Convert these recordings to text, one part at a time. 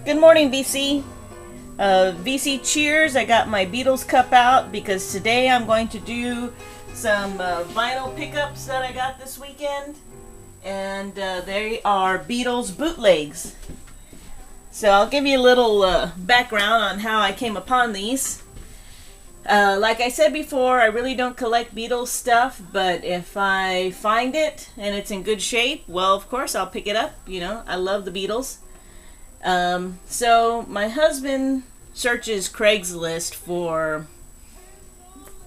Good morning, VC. VC cheers. I got my Beatles cup out because today I'm going to do some vinyl pickups that I got this weekend. And they are Beatles bootlegs. So I'll give you a little background on how I came upon these. Like I said before, I really don't collect Beatles stuff, but if I find it and it's in good shape, well, of course I'll pick it up. You know, I love the Beatles. So my husband searches Craigslist for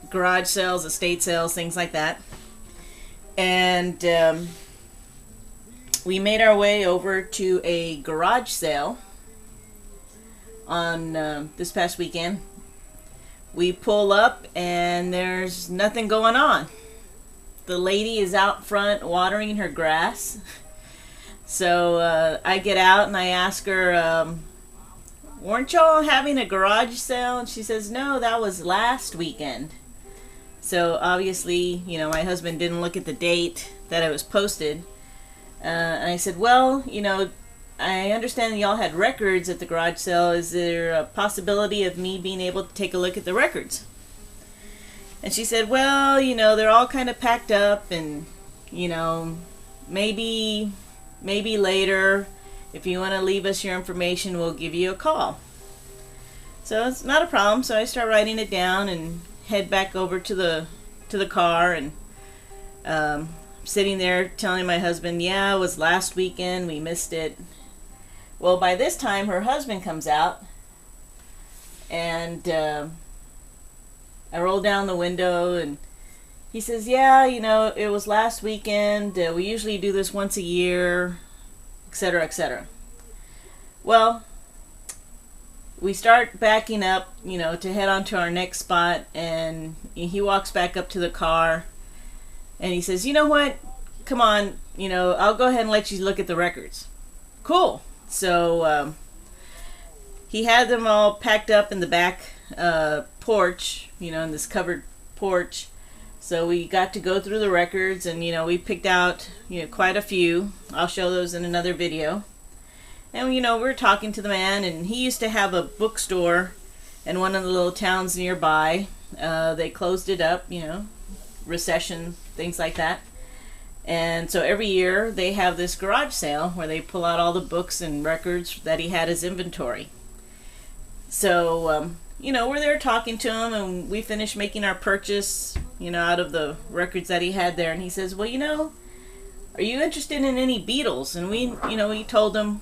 garage sales, estate sales, things like that. And we made our way over to a garage sale on this past weekend. We pull up and there's nothing going on. The lady is out front watering her grass. So I get out and I ask her, weren't y'all having a garage sale? And she says, no, that was last weekend. So obviously, you know, my husband didn't look at the date that it was posted. And I said, well, you know, I understand y'all had records at the garage sale. Is there a possibility of me being able to take a look at the records? And she said, well, you know, they're all kind of packed up and, you know, maybe later, if you want to leave us your information, we'll give you a call. So it's not a problem. So I start writing it down and head back over to the car, and sitting there telling my husband, yeah, it was last weekend, we missed it. Well, by this time, her husband comes out, and I roll down the window, and he says, yeah, you know, it was last weekend. We usually do this once a year, etc., etc. Well, we start backing up, you know, to head on to our next spot, and he walks back up to the car, and he says, you know what? Come on, you know, I'll go ahead and let you look at the records. Cool. So he had them all packed up in the back porch, you know, in this covered porch. So we got to go through the records, and, you know, we picked out, you know, quite a few. I'll show those in another video. And, you know, we were talking to the man, and he used to have a bookstore in one of the little towns nearby. They closed it up, you know, recession, things like that. And so every year they have this garage sale where they pull out all the books and records that he had as inventory. So, you know, we're there talking to him, and we finished making our purchase, you know, out of the records that he had there. And he says, well, you know, are you interested in any Beatles? And we, you know, we told him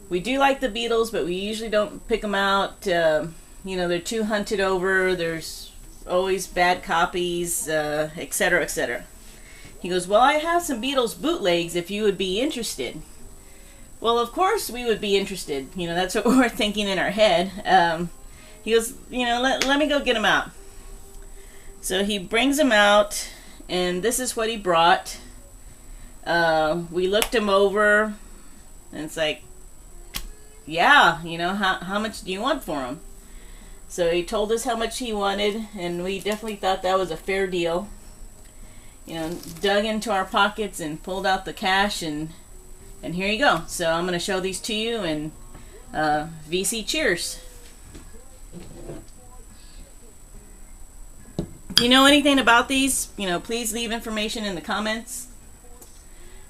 we do like the Beatles, but we usually don't pick them out. You know, they're too hunted over. There's always bad copies, etc., etc. He goes, well, I have some Beatles bootlegs if you would be interested. Well, of course we would be interested. You know, that's what we're thinking in our head. He goes, you know, let me go get them out. So he brings them out, and this is what he brought. We looked him over, and it's like, yeah, you know, how much do you want for them? So he told us how much he wanted, and we definitely thought that was a fair deal. You know, dug into our pockets and pulled out the cash, and here you go. So I'm going to show these to you, and VC cheers. If you know anything about these, you know, please leave information in the comments.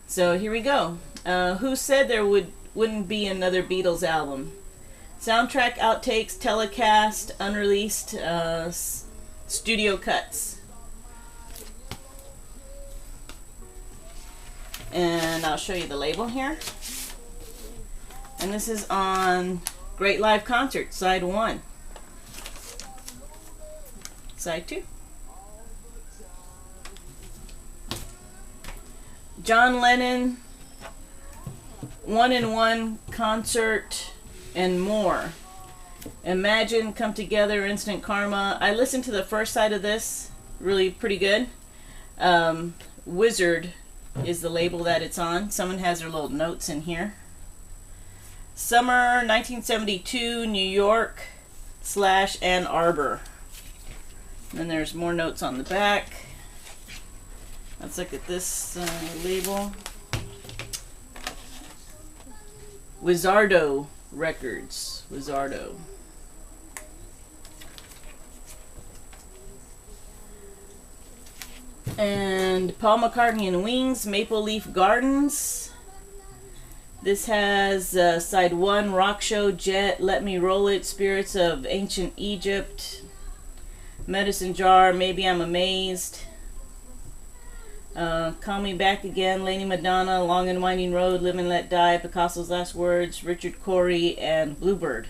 So here we go. Who said there wouldn't be another Beatles album? Soundtrack outtakes, telecast, unreleased, studio cuts. And I'll show you the label here. And this is on Great Live Concert, side 1. Side 2. John Lennon, 1-in-1 concert and more. Imagine, Come Together, Instant Karma. I listened to the first side of this, really pretty good. Wizard is the label that it's on. Someone has their little notes in here. Summer 1972, New York / Ann Arbor. And then there's more notes on the back. Let's look at this label. Wizardo Records, Wizardo. And Paul McCartney and Wings, Maple Leaf Gardens. This has side 1, Rock Show, Jet, Let Me Roll It, Spirits of Ancient Egypt, Medicine Jar, Maybe I'm Amazed, Call Me Back Again, Lady Madonna, Long and Winding Road, Live and Let Die, Picasso's Last Words, Richard Cory, and Bluebird.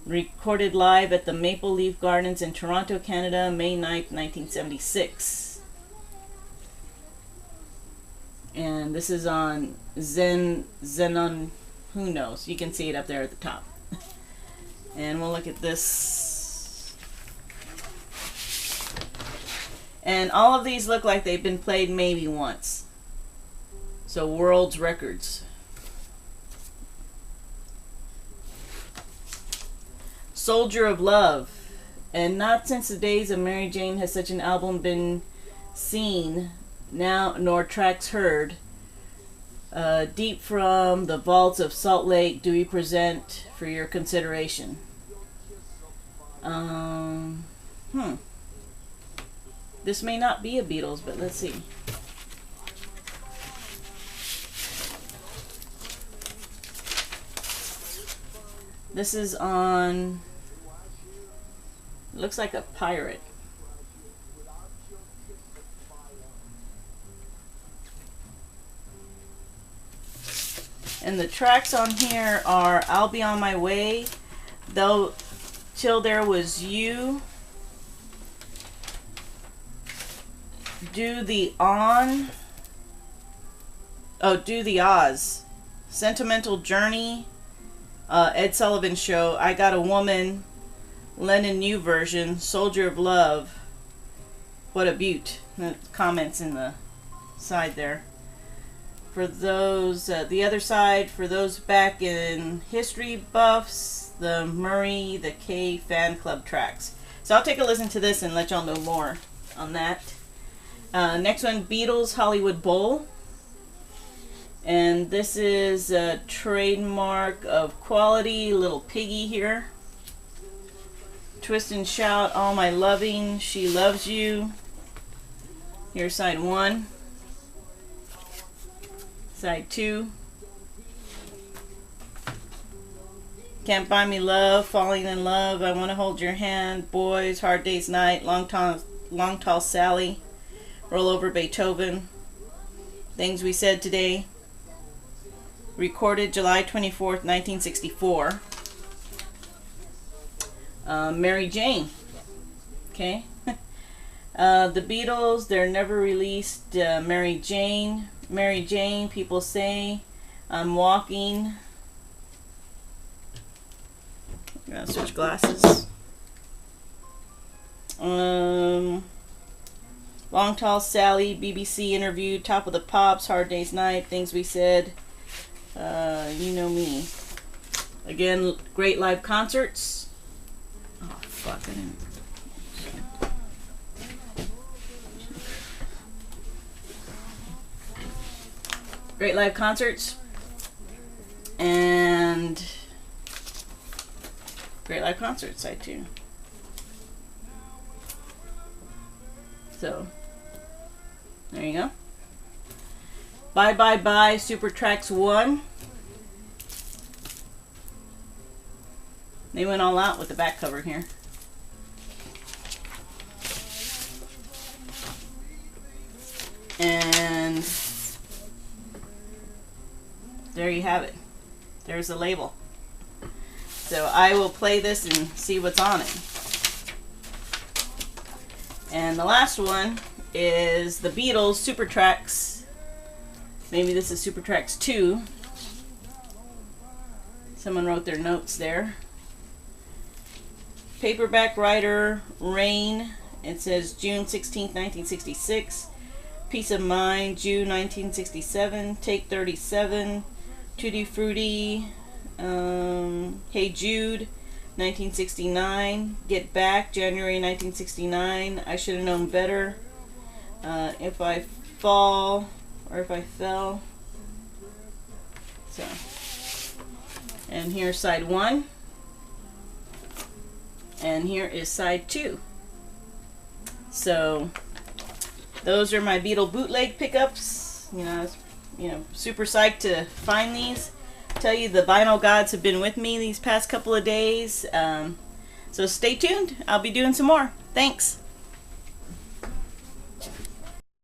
Recorded live at the Maple Leaf Gardens in Toronto, Canada, May 9th, 1976. And this is on Xenon, who knows? You can see it up there at the top. And we'll look at this. And all of these look like they've been played maybe once. So World's Records. Soldier of Love. And not since the days of Mary Jane has such an album been seen, now nor tracks heard. Deep from the vaults of Salt Lake do we present for your consideration. This may not be a Beatles, but let's see. This is on, looks like a pirate. And the tracks on here are I'll Be On My Way, Though Till There Was You, Do the Oz, Sentimental Journey, Ed Sullivan Show, I Got a Woman, Lennon New Version, Soldier of Love, What a Beaut. The comments in the side there. For those, the other side, for those back in history buffs, the Murray, the K fan club tracks. So I'll take a listen to this and let y'all know more on that. Next one, Beatles Hollywood Bowl. And this is a trademark of quality, Little Piggy here. Twist and Shout, All My Loving, She Loves You. Here's side 1. Side 2. Can't Buy Me Love, Falling in Love, I Want to Hold Your Hand, Boys, Hard Day's Night, Long Tall Sally, Roll Over Beethoven, Things We Said Today. Recorded July 24th, 1964. Mary Jane. Okay. The Beatles, they're never released. Mary Jane. Mary Jane, People Say. I'm Walking. I'm gonna switch glasses. Long Tall Sally, BBC Interview, Top of the Pops, Hard Day's Night, Things We Said. You know me. Again, great live concerts. Oh, fuck, I didn't. Great live concerts. And great live concerts, side 2. So, there you go. Bye Bye Bye, Super Tracks 1. They went all out with the back cover here. And there you have it. There's the label. So I will play this and see what's on it. And the last one is the Beatles Super Tracks. Maybe this is Super Tracks 2. Someone wrote their notes there. Paperback writer, Rain. It says June 16th, 1966. Peace of Mind, June 1967. Take 37. Tutti Frutti. Hey Jude, 1969. Get Back, January 1969. I Should Have Known Better. If I Fall, or If I Fell. So, And here's side 1. And here is side 2. So those are my Beatle bootleg pickups. I was, super psyched to find these. Tell you, the vinyl gods have been with me these past couple of days. So stay tuned. I'll be doing some more. Thanks.